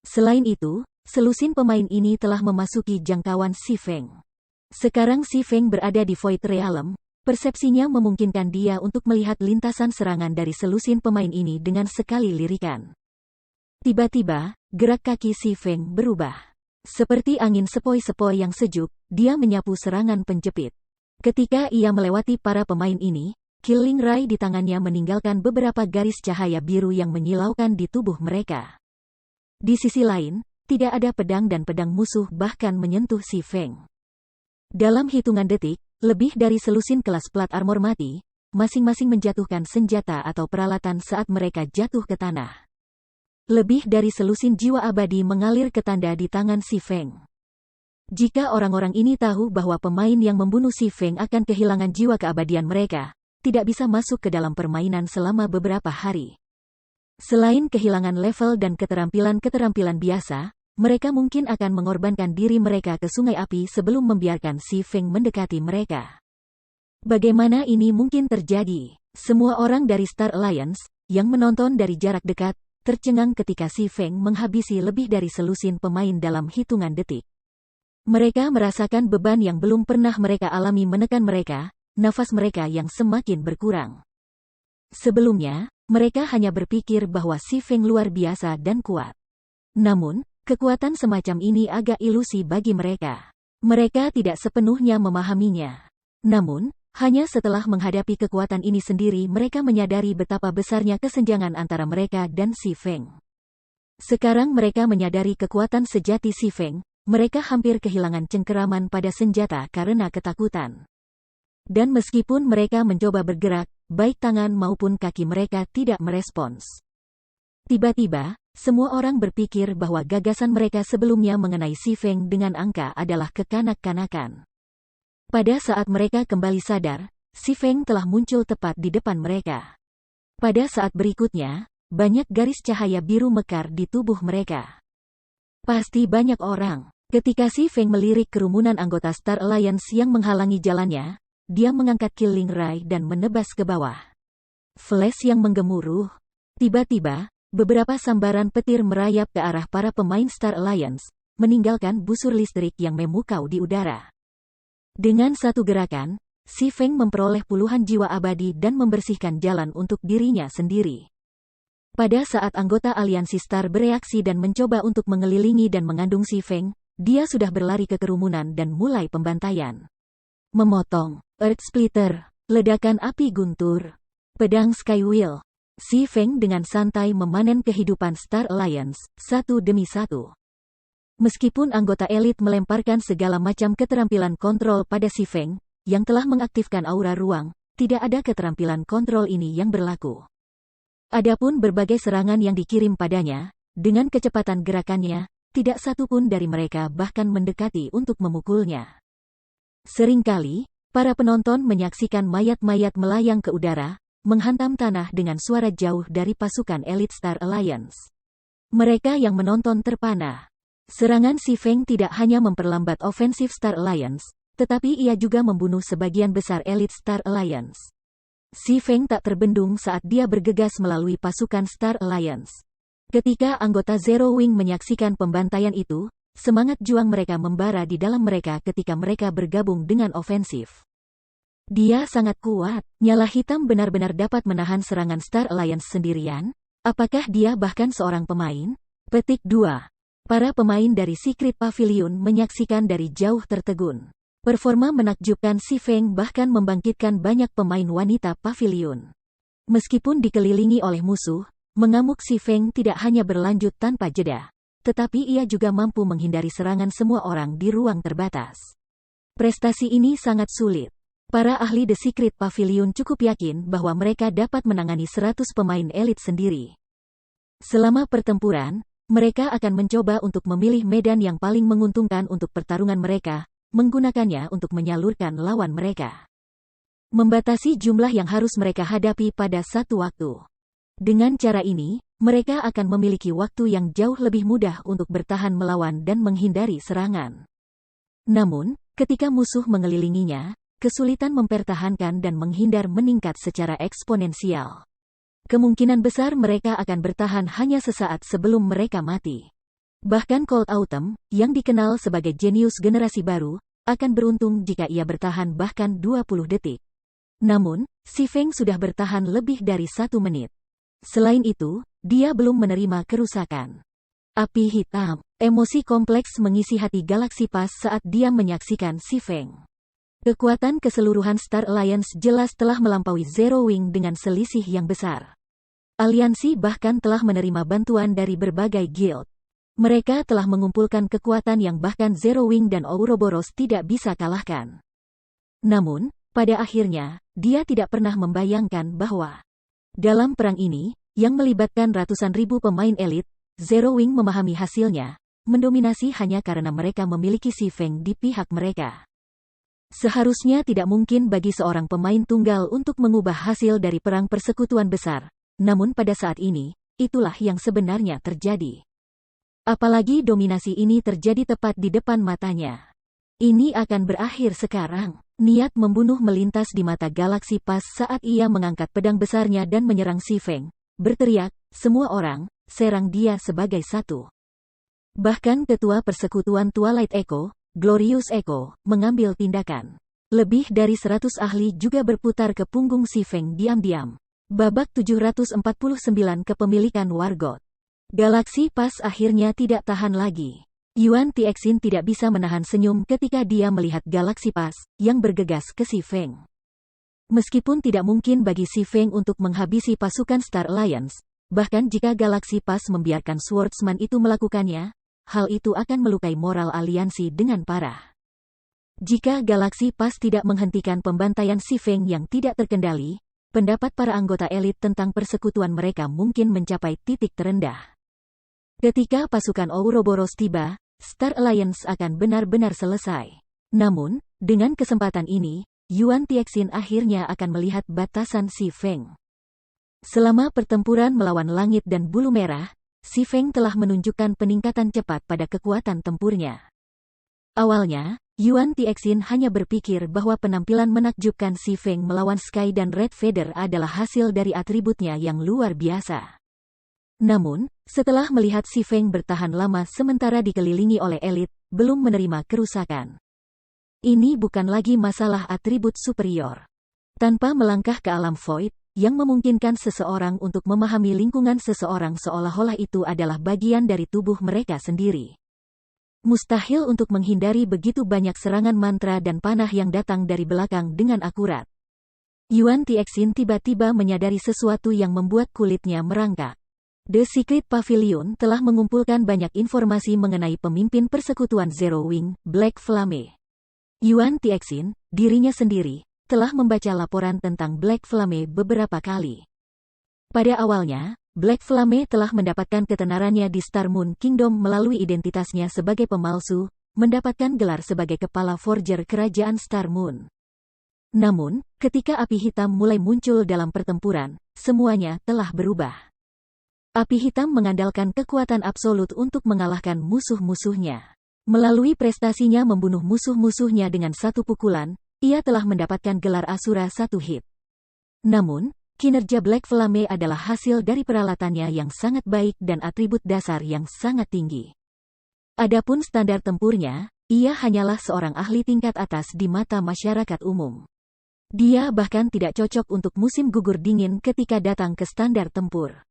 Selain itu, selusin pemain ini telah memasuki jangkauan Si Feng. Sekarang Si Feng berada di Void Realm, persepsinya memungkinkan dia untuk melihat lintasan serangan dari selusin pemain ini dengan sekali lirikan. Tiba-tiba, gerak kaki Si Feng berubah. Seperti angin sepoi-sepoi yang sejuk, dia menyapu serangan penjepit. Ketika ia melewati para pemain ini, Killing Ray di tangannya meninggalkan beberapa garis cahaya biru yang menyilaukan di tubuh mereka. Di sisi lain, tidak ada pedang dan pedang musuh bahkan menyentuh Si Feng. Dalam hitungan detik, lebih dari selusin kelas plat armor mati, masing-masing menjatuhkan senjata atau peralatan saat mereka jatuh ke tanah. Lebih dari selusin jiwa abadi mengalir ke tanda di tangan Si Feng. Jika orang-orang ini tahu bahwa pemain yang membunuh Si Feng akan kehilangan jiwa keabadian mereka, tidak bisa masuk ke dalam permainan selama beberapa hari. Selain kehilangan level dan keterampilan-keterampilan biasa, mereka mungkin akan mengorbankan diri mereka ke sungai api sebelum membiarkan Si Feng mendekati mereka. Bagaimana ini mungkin terjadi? Semua orang dari Star Alliance, yang menonton dari jarak dekat, tercengang ketika Si Feng menghabisi lebih dari selusin pemain dalam hitungan detik. Mereka merasakan beban yang belum pernah mereka alami menekan mereka, nafas mereka yang semakin berkurang. Sebelumnya, mereka hanya berpikir bahwa Si Feng luar biasa dan kuat. Namun, kekuatan semacam ini agak ilusi bagi mereka. Mereka tidak sepenuhnya memahaminya. Namun, hanya setelah menghadapi kekuatan ini sendiri mereka menyadari betapa besarnya kesenjangan antara mereka dan Si Feng. Sekarang mereka menyadari kekuatan sejati Si Feng, mereka hampir kehilangan cengkeraman pada senjata karena ketakutan. Dan meskipun mereka mencoba bergerak, baik tangan maupun kaki mereka tidak merespons. Tiba-tiba, semua orang berpikir bahwa gagasan mereka sebelumnya mengenai Si Feng dengan angka adalah kekanak-kanakan. Pada saat mereka kembali sadar, Si Feng telah muncul tepat di depan mereka. Pada saat berikutnya, banyak garis cahaya biru mekar di tubuh mereka. Pasti banyak orang. Ketika Si Feng melirik kerumunan anggota Star Alliance yang menghalangi jalannya, dia mengangkat Killing Ray dan menebas ke bawah. Flash yang menggemuruh. Tiba-tiba, beberapa sambaran petir merayap ke arah para pemain Star Alliance, meninggalkan busur listrik yang memukau di udara. Dengan satu gerakan, Si Feng memperoleh puluhan jiwa abadi dan membersihkan jalan untuk dirinya sendiri. Pada saat anggota aliansi Star bereaksi dan mencoba untuk mengelilingi dan mengandung Si Feng, dia sudah berlari ke kerumunan dan mulai pembantaian. Memotong, Earth Splitter, ledakan api guntur, pedang Skywheel. Si Feng dengan santai memanen kehidupan Star Alliance, satu demi satu. Meskipun anggota elit melemparkan segala macam keterampilan kontrol pada Si Feng, yang telah mengaktifkan aura ruang, tidak ada keterampilan kontrol ini yang berlaku. Adapun berbagai serangan yang dikirim padanya, dengan kecepatan gerakannya, tidak satu pun dari mereka bahkan mendekati untuk memukulnya. Seringkali, para penonton menyaksikan mayat-mayat melayang ke udara, menghantam tanah dengan suara jauh dari pasukan elit Star Alliance. Mereka yang menonton terpana. Serangan Si Feng tidak hanya memperlambat ofensif Star Alliance, tetapi ia juga membunuh sebagian besar elit Star Alliance. Si Feng tak terbendung saat dia bergegas melalui pasukan Star Alliance. Ketika anggota Zero Wing menyaksikan pembantaian itu, semangat juang mereka membara di dalam mereka ketika mereka bergabung dengan ofensif. Dia sangat kuat. Nyala Hitam benar-benar dapat menahan serangan Star Alliance sendirian? Apakah dia bahkan seorang pemain? Petik 2. Para pemain dari Secret Pavilion menyaksikan dari jauh tertegun. Performa menakjubkan Si Feng bahkan membangkitkan banyak pemain wanita pavilion. Meskipun dikelilingi oleh musuh, mengamuk Si Feng tidak hanya berlanjut tanpa jeda, tetapi ia juga mampu menghindari serangan semua orang di ruang terbatas. Prestasi ini sangat sulit. Para ahli The Secret Pavilion cukup yakin bahwa mereka dapat menangani 100 pemain elit sendiri. Selama pertempuran, mereka akan mencoba untuk memilih medan yang paling menguntungkan untuk pertarungan mereka, menggunakannya untuk menyalurkan lawan mereka. Membatasi jumlah yang harus mereka hadapi pada satu waktu. Dengan cara ini, mereka akan memiliki waktu yang jauh lebih mudah untuk bertahan melawan dan menghindari serangan. Namun, ketika musuh mengelilinginya, kesulitan mempertahankan dan menghindar meningkat secara eksponensial. Kemungkinan besar mereka akan bertahan hanya sesaat sebelum mereka mati. Bahkan Cold Autumn, yang dikenal sebagai jenius generasi baru, akan beruntung jika ia bertahan bahkan 20 detik. Namun, Si Feng sudah bertahan lebih dari 1 menit. Selain itu, dia belum menerima kerusakan. Api hitam, emosi kompleks mengisi hati Galaxy Pass saat dia menyaksikan Si Feng. Kekuatan keseluruhan Star Alliance jelas telah melampaui Zero Wing dengan selisih yang besar. Aliansi bahkan telah menerima bantuan dari berbagai guild. Mereka telah mengumpulkan kekuatan yang bahkan Zero Wing dan Ouroboros tidak bisa kalahkan. Namun, pada akhirnya, dia tidak pernah membayangkan bahwa dalam perang ini, yang melibatkan ratusan ribu pemain elit, Zero Wing memahami hasilnya, mendominasi hanya karena mereka memiliki Si Feng di pihak mereka. Seharusnya tidak mungkin bagi seorang pemain tunggal untuk mengubah hasil dari perang persekutuan besar, namun pada saat ini, itulah yang sebenarnya terjadi. Apalagi dominasi ini terjadi tepat di depan matanya. Ini akan berakhir sekarang. Niat membunuh melintas di mata Galaxy Pass saat ia mengangkat pedang besarnya dan menyerang Si Feng. Berteriak, semua orang, serang dia sebagai satu. Bahkan ketua persekutuan Twilight Echo, Glorious Echo, mengambil tindakan. Lebih dari 100 ahli juga berputar ke punggung Si Feng diam-diam. Babak 749 kepemilikan Wargot. Galaxy Pass akhirnya tidak tahan lagi. Yuan Tixin tidak bisa menahan senyum ketika dia melihat Galaxy Pass yang bergegas ke Si Feng. Meskipun tidak mungkin bagi Si Feng untuk menghabisi pasukan Star Alliance, bahkan jika Galaxy Pass membiarkan Swordsman itu melakukannya, hal itu akan melukai moral aliansi dengan parah. Jika Galaxy Pass tidak menghentikan pembantaian Si Feng yang tidak terkendali, pendapat para anggota elit tentang persekutuan mereka mungkin mencapai titik terendah. Ketika pasukan Ouroboros tiba, Star Alliance akan benar-benar selesai. Namun, dengan kesempatan ini, Yuan Tixin akhirnya akan melihat batasan Si Feng. Selama pertempuran melawan Langit dan Bulu Merah, Si Feng telah menunjukkan peningkatan cepat pada kekuatan tempurnya. Awalnya, Yuan Tixin hanya berpikir bahwa penampilan menakjubkan Si Feng melawan Sky dan Red Feather adalah hasil dari atributnya yang luar biasa. Namun, setelah melihat Si Feng bertahan lama sementara dikelilingi oleh elit, belum menerima kerusakan. Ini bukan lagi masalah atribut superior. Tanpa melangkah ke alam void, yang memungkinkan seseorang untuk memahami lingkungan seseorang seolah-olah itu adalah bagian dari tubuh mereka sendiri. Mustahil untuk menghindari begitu banyak serangan mantra dan panah yang datang dari belakang dengan akurat. Yuan Tixin tiba-tiba menyadari sesuatu yang membuat kulitnya merangkak. The Secret Pavilion telah mengumpulkan banyak informasi mengenai pemimpin persekutuan Zero Wing, Black Flame. Yuan Tixin, dirinya sendiri, telah membaca laporan tentang Black Flame beberapa kali. Pada awalnya, Black Flame telah mendapatkan ketenarannya di Star Moon Kingdom melalui identitasnya sebagai pemalsu, mendapatkan gelar sebagai kepala forger kerajaan Star Moon. Namun, ketika api hitam mulai muncul dalam pertempuran, semuanya telah berubah. Api hitam mengandalkan kekuatan absolut untuk mengalahkan musuh-musuhnya. Melalui prestasinya membunuh musuh-musuhnya dengan satu pukulan, ia telah mendapatkan gelar Asura satu hit. Namun, kinerja Black Flame adalah hasil dari peralatannya yang sangat baik dan atribut dasar yang sangat tinggi. Adapun standar tempurnya, ia hanyalah seorang ahli tingkat atas di mata masyarakat umum. Dia bahkan tidak cocok untuk musim gugur dingin ketika datang ke standar tempur.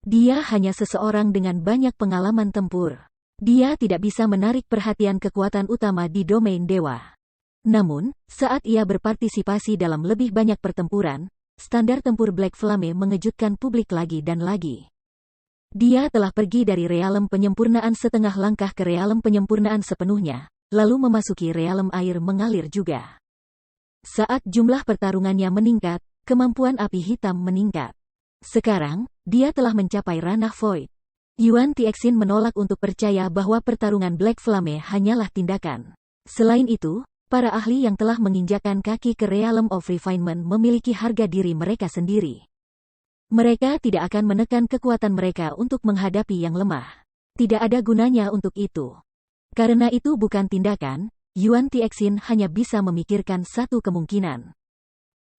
Dia hanya seseorang dengan banyak pengalaman tempur. Dia tidak bisa menarik perhatian kekuatan utama di domain dewa. Namun, saat ia berpartisipasi dalam lebih banyak pertempuran, standar tempur Black Flame mengejutkan publik lagi dan lagi. Dia telah pergi dari realem penyempurnaan setengah langkah ke realem penyempurnaan sepenuhnya, lalu memasuki realem air mengalir juga. Saat jumlah pertarungannya meningkat, kemampuan api hitam meningkat. Sekarang, dia telah mencapai ranah void. Yuan Tixin menolak untuk percaya bahwa pertarungan Black Flame hanyalah tindakan. Selain itu, para ahli yang telah menginjakan kaki ke Realm of Refinement memiliki harga diri mereka sendiri. Mereka tidak akan menekan kekuatan mereka untuk menghadapi yang lemah. Tidak ada gunanya untuk itu. Karena itu bukan tindakan, Yuan Tixin hanya bisa memikirkan satu kemungkinan.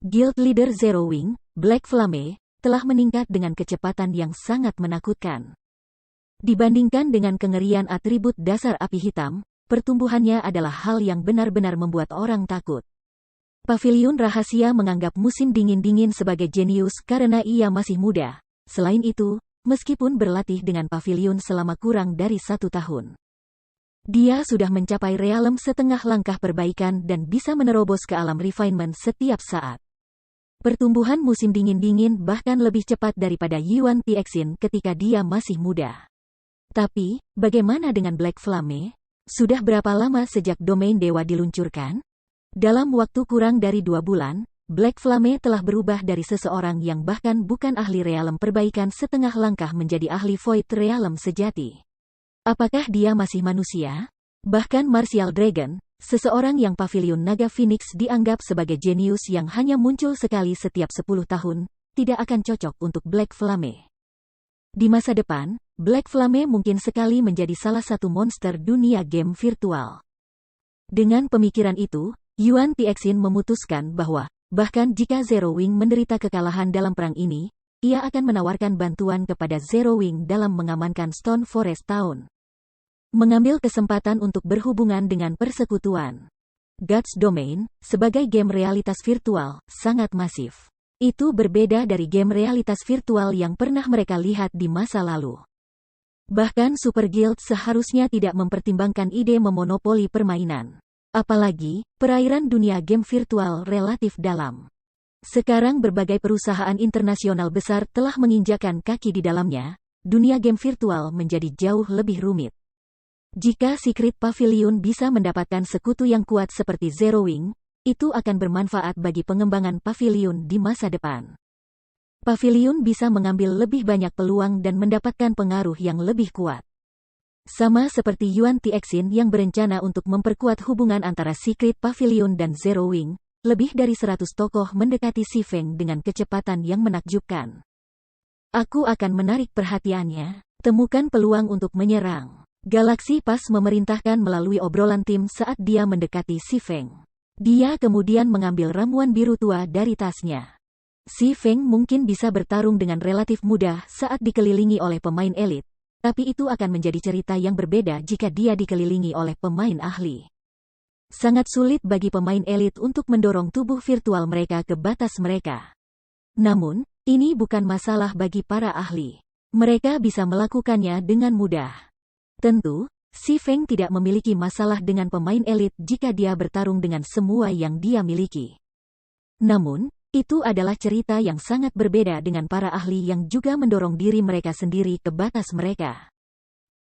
Guild Leader Zero Wing, Black Flame, telah meningkat dengan kecepatan yang sangat menakutkan. Dibandingkan dengan kengerian atribut dasar api hitam, pertumbuhannya adalah hal yang benar-benar membuat orang takut. Paviliun Rahasia menganggap musim dingin-dingin sebagai jenius karena ia masih muda. Selain itu, meskipun berlatih dengan paviliun selama kurang dari 1 tahun. Dia sudah mencapai realem setengah langkah perbaikan dan bisa menerobos ke alam refinement setiap saat. Pertumbuhan musim dingin-dingin bahkan lebih cepat daripada Yuan Tixin ketika dia masih muda. Tapi, bagaimana dengan Black Flame? Sudah berapa lama sejak domain dewa diluncurkan? Dalam waktu kurang dari 2 bulan, Black Flame telah berubah dari seseorang yang bahkan bukan ahli realem perbaikan setengah langkah menjadi ahli void realem sejati. Apakah dia masih manusia? Bahkan Martial Dragon, seseorang yang Paviliun Naga Phoenix dianggap sebagai jenius yang hanya muncul sekali setiap 10 tahun, tidak akan cocok untuk Black Flame. Di masa depan, Black Flame mungkin sekali menjadi salah satu monster dunia game virtual. Dengan pemikiran itu, Yuan Tixin memutuskan bahwa, bahkan jika Zero Wing menderita kekalahan dalam perang ini, ia akan menawarkan bantuan kepada Zero Wing dalam mengamankan Stone Forest Town. Mengambil kesempatan untuk berhubungan dengan persekutuan. God's Domain, sebagai game realitas virtual, sangat masif. Itu berbeda dari game realitas virtual yang pernah mereka lihat di masa lalu. Bahkan Super Guild seharusnya tidak mempertimbangkan ide memonopoli permainan. Apalagi, perairan dunia game virtual relatif dalam. Sekarang berbagai perusahaan internasional besar telah menginjakan kaki di dalamnya, dunia game virtual menjadi jauh lebih rumit. Jika Secret Pavilion bisa mendapatkan sekutu yang kuat seperti Zero Wing, itu akan bermanfaat bagi pengembangan Pavilion di masa depan. Pavilion bisa mengambil lebih banyak peluang dan mendapatkan pengaruh yang lebih kuat. Sama seperti Yuan Tixin yang berencana untuk memperkuat hubungan antara Secret Pavilion dan Zero Wing, lebih dari 100 tokoh mendekati Si Feng dengan kecepatan yang menakjubkan. Aku akan menarik perhatiannya. Temukan peluang untuk menyerang. Galaxy Pass memerintahkan melalui obrolan tim saat dia mendekati Si Feng. Dia kemudian mengambil ramuan biru tua dari tasnya. Si Feng mungkin bisa bertarung dengan relatif mudah saat dikelilingi oleh pemain elit, tapi itu akan menjadi cerita yang berbeda jika dia dikelilingi oleh pemain ahli. Sangat sulit bagi pemain elit untuk mendorong tubuh virtual mereka ke batas mereka. Namun, ini bukan masalah bagi para ahli. Mereka bisa melakukannya dengan mudah. Tentu, Si Feng tidak memiliki masalah dengan pemain elit jika dia bertarung dengan semua yang dia miliki. Namun, itu adalah cerita yang sangat berbeda dengan para ahli yang juga mendorong diri mereka sendiri ke batas mereka.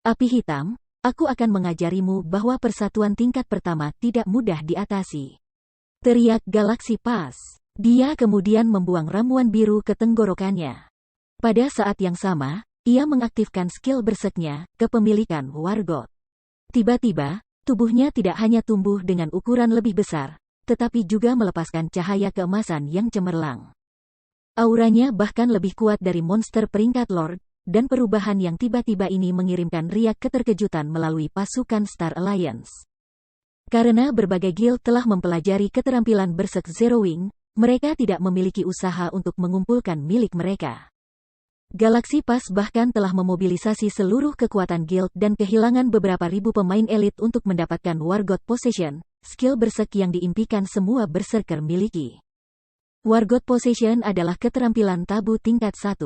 Api hitam, aku akan mengajarimu bahwa persatuan tingkat pertama tidak mudah diatasi. Teriak Galaxy Pass. Dia kemudian membuang ramuan biru ke tenggorokannya. Pada saat yang sama, ia mengaktifkan skill berseknya, kepemilikan Wargot. Tiba-tiba, tubuhnya tidak hanya tumbuh dengan ukuran lebih besar, tetapi juga melepaskan cahaya keemasan yang cemerlang. Auranya bahkan lebih kuat dari monster peringkat Lord, dan perubahan yang tiba-tiba ini mengirimkan riak keterkejutan melalui pasukan Star Alliance. Karena berbagai guild telah mempelajari keterampilan bersek Zero Wing, mereka tidak memiliki usaha untuk mengumpulkan milik mereka. Galaxy Pass bahkan telah memobilisasi seluruh kekuatan guild dan kehilangan beberapa ribu pemain elit untuk mendapatkan Wargot Possession, skill bersek yang diimpikan semua berserker miliki. Wargot Possession adalah keterampilan tabu tingkat 1.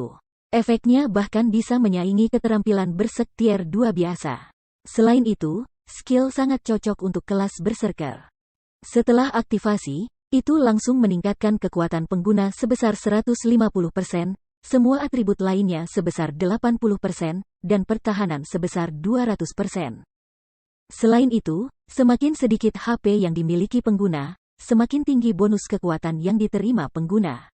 Efeknya bahkan bisa menyaingi keterampilan bersek tier 2 biasa. Selain itu, skill sangat cocok untuk kelas berserker. Setelah aktivasi, itu langsung meningkatkan kekuatan pengguna sebesar 150%, semua atribut lainnya sebesar 80%, dan pertahanan sebesar 200%. Selain itu, semakin sedikit HP yang dimiliki pengguna, semakin tinggi bonus kekuatan yang diterima pengguna.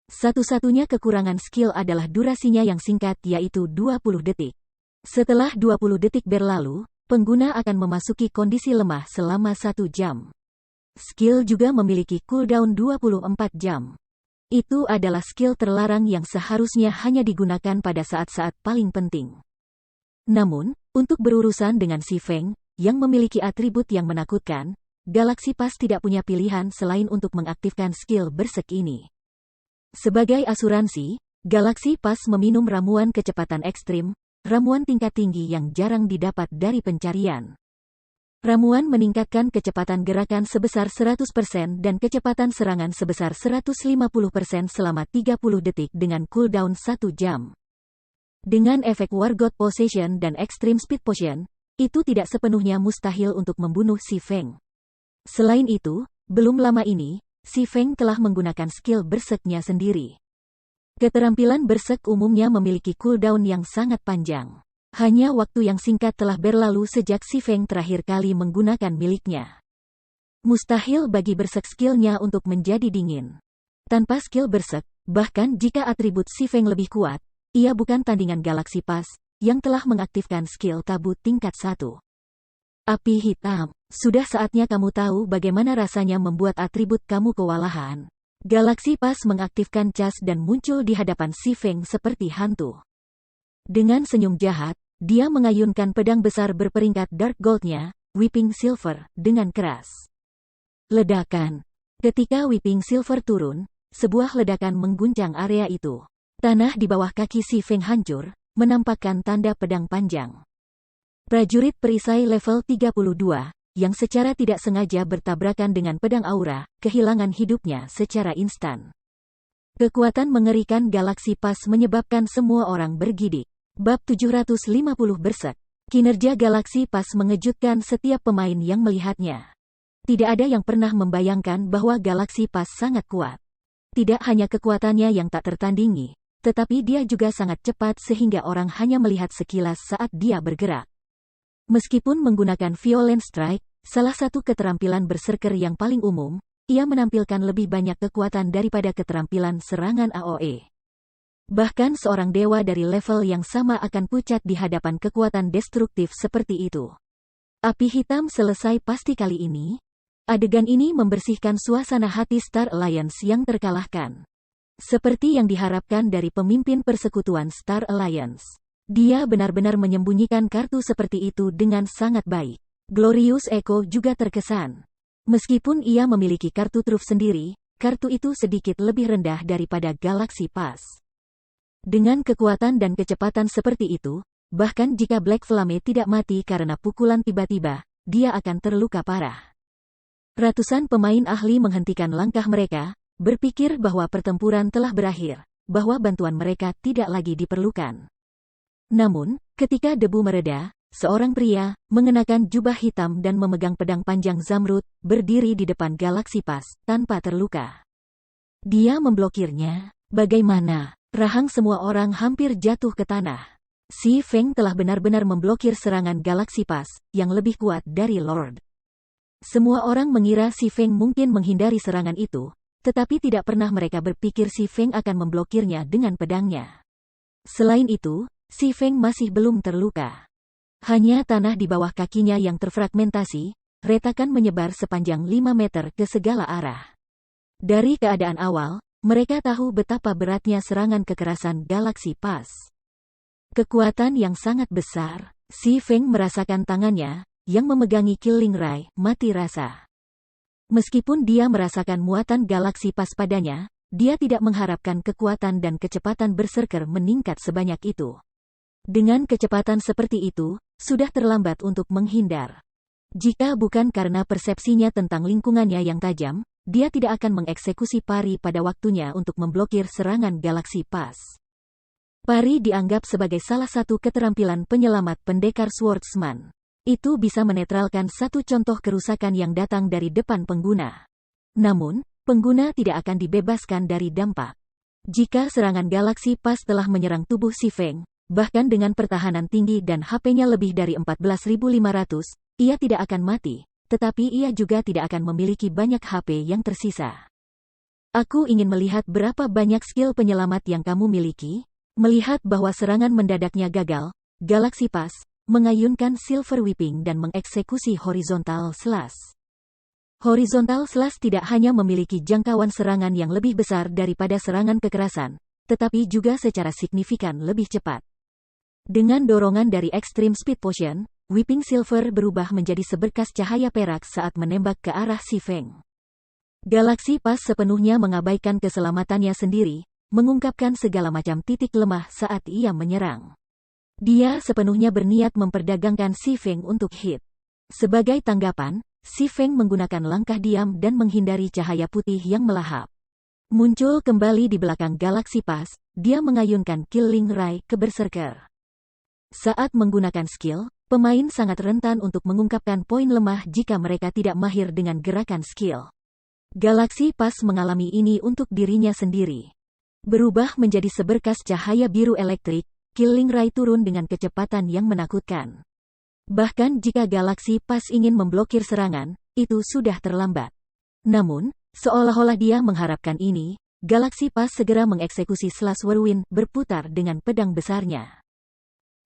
Satu-satunya kekurangan skill adalah durasinya yang singkat yaitu 20 detik. Setelah 20 detik berlalu, pengguna akan memasuki kondisi lemah selama 1 jam. Skill juga memiliki cooldown 24 jam. Itu adalah skill terlarang yang seharusnya hanya digunakan pada saat-saat paling penting. Namun, untuk berurusan dengan Si Feng, yang memiliki atribut yang menakutkan, Galaxy Pass tidak punya pilihan selain untuk mengaktifkan skill bersek ini. Sebagai asuransi, Galaxy Pass meminum ramuan kecepatan ekstrim, ramuan tingkat tinggi yang jarang didapat dari pencarian. Ramuan meningkatkan kecepatan gerakan sebesar 100% dan kecepatan serangan sebesar 150% selama 30 detik dengan cooldown 1 jam. Dengan efek Wargot Possession dan Extreme Speed Potion, itu tidak sepenuhnya mustahil untuk membunuh Si Feng. Selain itu, belum lama ini, Si Feng telah menggunakan skill berseknya sendiri. Keterampilan bersek umumnya memiliki cooldown yang sangat panjang. Hanya waktu yang singkat telah berlalu sejak Si Feng terakhir kali menggunakan miliknya. Mustahil bagi bersek skillnya untuk menjadi dingin. Tanpa skill bersek, bahkan jika atribut Si Feng lebih kuat, ia bukan tandingan Galaxy Pass, yang telah mengaktifkan skill tabu tingkat 1. Api hitam, sudah saatnya kamu tahu bagaimana rasanya membuat atribut kamu kewalahan. Galaxy Pass mengaktifkan cas dan muncul di hadapan Si Feng seperti hantu. Dengan senyum jahat, dia mengayunkan pedang besar berperingkat Dark Gold-nya, Whipping Silver, dengan keras. Ledakan. Ketika Whipping Silver turun, sebuah ledakan mengguncang area itu. Tanah di bawah kaki Si Feng hancur, menampakkan tanda pedang panjang. Prajurit perisai level 32, yang secara tidak sengaja bertabrakan dengan pedang aura, kehilangan hidupnya secara instan. Kekuatan mengerikan Galaxy Pass menyebabkan semua orang bergidik. Bab 750 Bersek. Kinerja Galaxy Pass mengejutkan setiap pemain yang melihatnya. Tidak ada yang pernah membayangkan bahwa Galaxy Pass sangat kuat. Tidak hanya kekuatannya yang tak tertandingi, tetapi dia juga sangat cepat sehingga orang hanya melihat sekilas saat dia bergerak. Meskipun menggunakan Violent Strike, salah satu keterampilan berserker yang paling umum, ia menampilkan lebih banyak kekuatan daripada keterampilan serangan AoE. Bahkan seorang dewa dari level yang sama akan pucat di hadapan kekuatan destruktif seperti itu. Api hitam selesai pasti kali ini. Adegan ini membersihkan suasana hati Star Alliance yang terkalahkan. Seperti yang diharapkan dari pemimpin persekutuan Star Alliance. Dia benar-benar menyembunyikan kartu seperti itu dengan sangat baik. Glorious Echo juga terkesan. Meskipun ia memiliki kartu truf sendiri, kartu itu sedikit lebih rendah daripada Galaxy Pass. Dengan kekuatan dan kecepatan seperti itu, bahkan jika Black Flame tidak mati karena pukulan tiba-tiba, dia akan terluka parah. Ratusan pemain ahli menghentikan langkah mereka, berpikir bahwa pertempuran telah berakhir, bahwa bantuan mereka tidak lagi diperlukan. Namun, ketika debu mereda, seorang pria, mengenakan jubah hitam dan memegang pedang panjang zamrud, berdiri di depan Galaxy Pass, tanpa terluka. Dia memblokirnya. Bagaimana? Rahang semua orang hampir jatuh ke tanah. Si Feng telah benar-benar memblokir serangan Galaxy Pass, yang lebih kuat dari Lord. Semua orang mengira si Feng mungkin menghindari serangan itu, tetapi tidak pernah mereka berpikir si Feng akan memblokirnya dengan pedangnya. Selain itu, si Feng masih belum terluka. Hanya tanah di bawah kakinya yang terfragmentasi, retakan menyebar sepanjang 5 meter ke segala arah. Dari keadaan awal, mereka tahu betapa beratnya serangan kekerasan Galaxy Pass. Kekuatan yang sangat besar, si Feng merasakan tangannya, yang memegangi Killing Ray, mati rasa. Meskipun dia merasakan muatan Galaxy Pass padanya, dia tidak mengharapkan kekuatan dan kecepatan berserker meningkat sebanyak itu. Dengan kecepatan seperti itu, sudah terlambat untuk menghindar. Jika bukan karena persepsinya tentang lingkungannya yang tajam, dia tidak akan mengeksekusi pari pada waktunya untuk memblokir serangan Galaxy Pass. Pari dianggap sebagai salah satu keterampilan penyelamat pendekar swordsman. Itu bisa menetralkan satu contoh kerusakan yang datang dari depan pengguna. Namun, pengguna tidak akan dibebaskan dari dampak. Jika serangan Galaxy Pass telah menyerang tubuh si Feng, bahkan dengan pertahanan tinggi dan HP-nya lebih dari 14.500, ia tidak akan mati, tetapi ia juga tidak akan memiliki banyak HP yang tersisa. Aku ingin melihat berapa banyak skill penyelamat yang kamu miliki. Melihat bahwa serangan mendadaknya gagal, Galaxy Pass mengayunkan Silver Whipping dan mengeksekusi Horizontal Slash. Horizontal Slash tidak hanya memiliki jangkauan serangan yang lebih besar daripada serangan kekerasan, tetapi juga secara signifikan lebih cepat. Dengan dorongan dari Extreme Speed Potion, Whipping Silver berubah menjadi seberkas cahaya perak saat menembak ke arah si Feng. Galaxy Pass sepenuhnya mengabaikan keselamatannya sendiri, mengungkapkan segala macam titik lemah saat ia menyerang. Dia sepenuhnya berniat memperdagangkan si Feng untuk hit. Sebagai tanggapan, si Feng menggunakan langkah diam dan menghindari cahaya putih yang melahap. Muncul kembali di belakang Galaxy Pass, dia mengayunkan Killing Ray ke Berserker. Saat menggunakan skill, pemain sangat rentan untuk mengungkapkan poin lemah jika mereka tidak mahir dengan gerakan skill. Galaxy Pass mengalami ini untuk dirinya sendiri. Berubah menjadi seberkas cahaya biru elektrik, Killing Ray turun dengan kecepatan yang menakutkan. Bahkan jika Galaxy Pass ingin memblokir serangan, itu sudah terlambat. Namun, seolah-olah dia mengharapkan ini, Galaxy Pass segera mengeksekusi Slash Whirlwind berputar dengan pedang besarnya.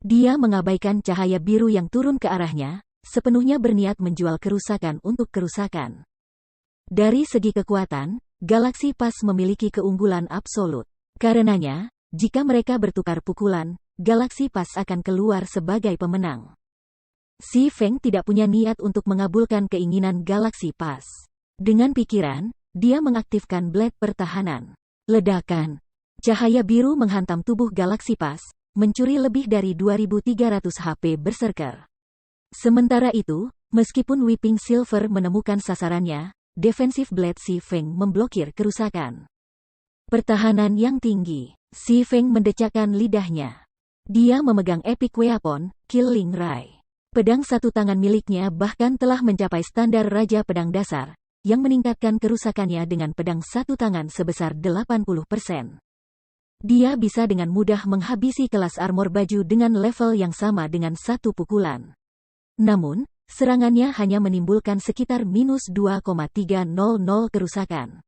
Dia mengabaikan cahaya biru yang turun ke arahnya, sepenuhnya berniat menjual kerusakan untuk kerusakan. Dari segi kekuatan, Galaxy Pass memiliki keunggulan absolut. Karenanya, jika mereka bertukar pukulan, Galaxy Pass akan keluar sebagai pemenang. Si Feng tidak punya niat untuk mengabulkan keinginan Galaxy Pass. Dengan pikiran, dia mengaktifkan blade pertahanan. Ledakan. Cahaya biru menghantam tubuh Galaxy Pass, mencuri lebih dari 2.300 HP Berserker. Sementara itu, meskipun Whipping Silver menemukan sasarannya, Defensive Blade si Feng memblokir kerusakan. Pertahanan yang tinggi. Si Feng mendecakkan lidahnya. Dia memegang Epic Weapon, Killing Ray. Pedang satu tangan miliknya bahkan telah mencapai standar Raja Pedang Dasar, yang meningkatkan kerusakannya dengan pedang satu tangan sebesar 80%. Dia bisa dengan mudah menghabisi kelas armor baju dengan level yang sama dengan satu pukulan. Namun, serangannya hanya menimbulkan sekitar minus 2,300 kerusakan.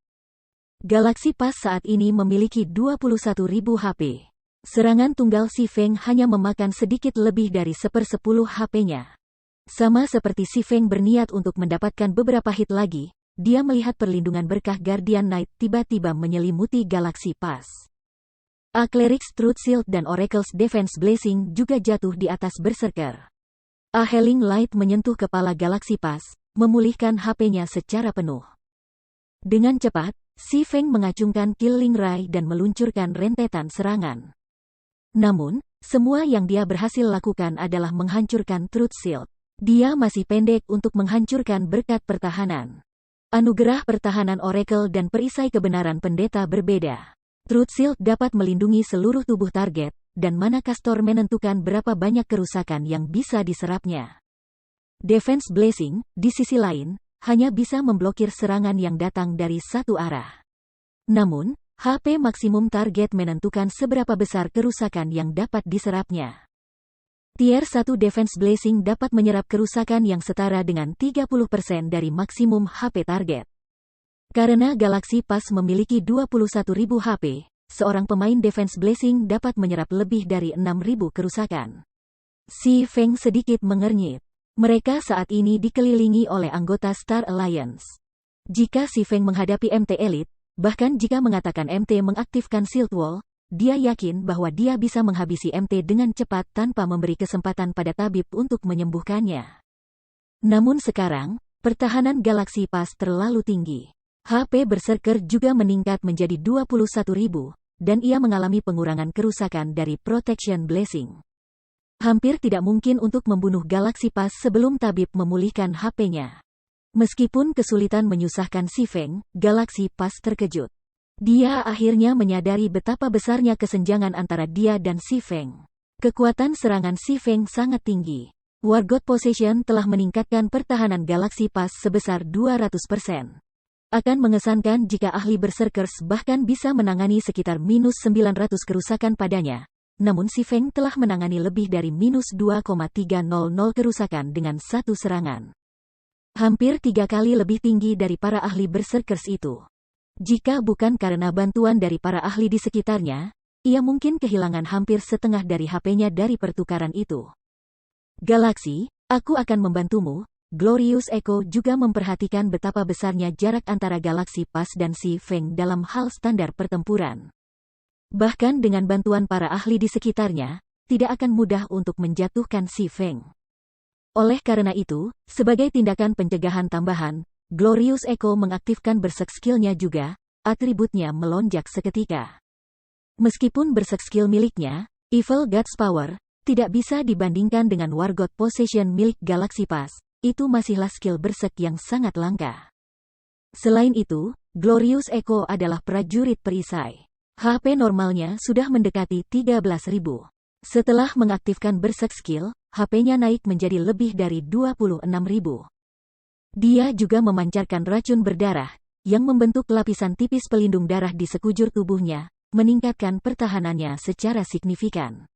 Galaxy Pass saat ini memiliki 21.000 HP. Serangan tunggal Si Feng hanya memakan sedikit lebih dari 1/10 HP-nya. Sama seperti Si Feng berniat untuk mendapatkan beberapa hit lagi, dia melihat perlindungan berkah Guardian Knight tiba-tiba menyelimuti Galaxy Pass. A-Cleric's Truth Shield dan Oracle's Defense Blessing juga jatuh di atas Berserker. A Healing Light menyentuh kepala Galaxy Pass, memulihkan HP-nya secara penuh. Dengan cepat, Si Feng mengacungkan Killing Ray dan meluncurkan rentetan serangan. Namun, semua yang dia berhasil lakukan adalah menghancurkan Truth Shield. Dia masih pendek untuk menghancurkan berkat pertahanan. Anugerah pertahanan Oracle dan perisai kebenaran pendeta berbeda. Truth Shield dapat melindungi seluruh tubuh target, dan Mana Castor menentukan berapa banyak kerusakan yang bisa diserapnya. Defense Blessing, di sisi lain, hanya bisa memblokir serangan yang datang dari satu arah. Namun, HP maksimum target menentukan seberapa besar kerusakan yang dapat diserapnya. Tier 1 Defense Blessing dapat menyerap kerusakan yang setara dengan 30% dari maksimum HP target. Karena Galaxy Pass memiliki 21.000 HP, seorang pemain Defense Blessing dapat menyerap lebih dari 6.000 kerusakan. Si Feng sedikit mengernyit. Mereka saat ini dikelilingi oleh anggota Star Alliance. Jika Si Feng menghadapi MT Elite, bahkan jika mengatakan MT mengaktifkan Shield Wall, dia yakin bahwa dia bisa menghabisi MT dengan cepat tanpa memberi kesempatan pada tabib untuk menyembuhkannya. Namun sekarang, pertahanan Galaxy Pass terlalu tinggi. HP Berserker juga meningkat menjadi 21.000, dan ia mengalami pengurangan kerusakan dari Protection Blessing. Hampir tidak mungkin untuk membunuh Galaxy Pass sebelum tabib memulihkan HP-nya. Meskipun kesulitan menyusahkan Si Feng, Galaxy Pass terkejut. Dia akhirnya menyadari betapa besarnya kesenjangan antara dia dan Si Feng. Kekuatan serangan Si Feng sangat tinggi. War God Possession telah meningkatkan pertahanan Galaxy Pass sebesar 200%. Akan mengesankan jika ahli Berserkers bahkan bisa menangani sekitar minus 900 kerusakan padanya. Namun Si Feng telah menangani lebih dari minus 2,300 kerusakan dengan satu serangan. Hampir 3 kali lebih tinggi dari para ahli Berserkers itu. Jika bukan karena bantuan dari para ahli di sekitarnya, ia mungkin kehilangan hampir setengah dari HP-nya dari pertukaran itu. Galaxy, aku akan membantumu. Glorious Echo juga memperhatikan betapa besarnya jarak antara Galaxy Pass dan Si Feng dalam hal standar pertempuran. Bahkan dengan bantuan para ahli di sekitarnya, tidak akan mudah untuk menjatuhkan Si Feng. Oleh karena itu, sebagai tindakan pencegahan tambahan, Glorious Echo mengaktifkan Berserk skill-nya juga, atributnya melonjak seketika. Meskipun Berserk skill miliknya, Evil God's Power, tidak bisa dibandingkan dengan War God Possession milik Galaxy Pass, itu masihlah skill Berserk yang sangat langka. Selain itu, Glorious Echo adalah prajurit perisai. HP normalnya sudah mendekati 13.000. Setelah mengaktifkan Berserk skill, HP-nya naik menjadi lebih dari 26.000. Dia juga memancarkan racun berdarah, yang membentuk lapisan tipis pelindung darah di sekujur tubuhnya, meningkatkan pertahanannya secara signifikan.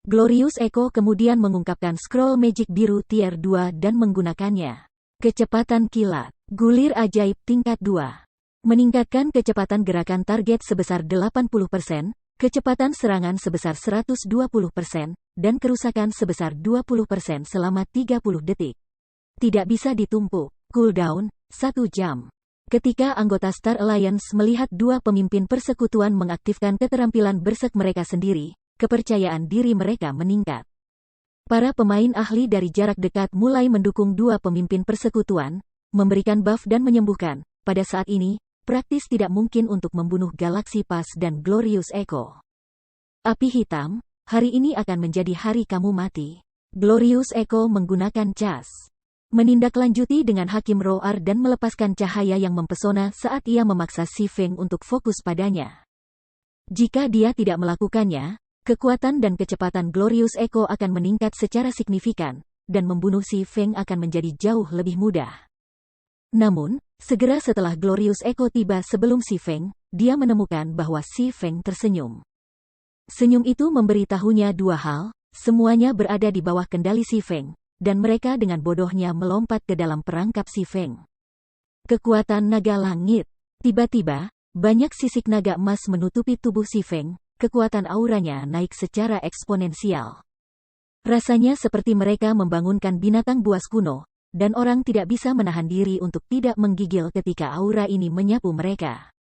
Glorious Echo kemudian mengungkapkan scroll magic biru tier 2 dan menggunakannya. Kecepatan kilat, gulir ajaib tingkat 2. Meningkatkan kecepatan gerakan target sebesar 80%, kecepatan serangan sebesar 120%, dan kerusakan sebesar 20% selama 30 detik. Tidak bisa ditumpuk. Cooldown, 1 jam. Ketika anggota Star Alliance melihat dua pemimpin persekutuan mengaktifkan keterampilan Berserk mereka sendiri, kepercayaan diri mereka meningkat. Para pemain ahli dari jarak dekat mulai mendukung dua pemimpin persekutuan, memberikan buff dan menyembuhkan. Pada saat ini, praktis tidak mungkin untuk membunuh Galaxy Pass dan Glorious Echo. Api hitam, hari ini akan menjadi hari kamu mati. Glorious Echo menggunakan cas. Menindaklanjuti dengan Hakim Roar dan melepaskan cahaya yang mempesona saat ia memaksa Si Feng untuk fokus padanya. Jika dia tidak melakukannya, kekuatan dan kecepatan Glorious Echo akan meningkat secara signifikan, dan membunuh Si Feng akan menjadi jauh lebih mudah. Namun, segera setelah Glorious Echo tiba sebelum Si Feng, dia menemukan bahwa Si Feng tersenyum. Senyum itu memberitahunya dua hal, semuanya berada di bawah kendali Si Feng, dan mereka dengan bodohnya melompat ke dalam perangkap si Feng. Kekuatan naga langit. Tiba-tiba, banyak sisik naga emas menutupi tubuh si Feng, kekuatan auranya naik secara eksponensial. Rasanya seperti mereka membangunkan binatang buas kuno, dan orang tidak bisa menahan diri untuk tidak menggigil ketika aura ini menyapu mereka.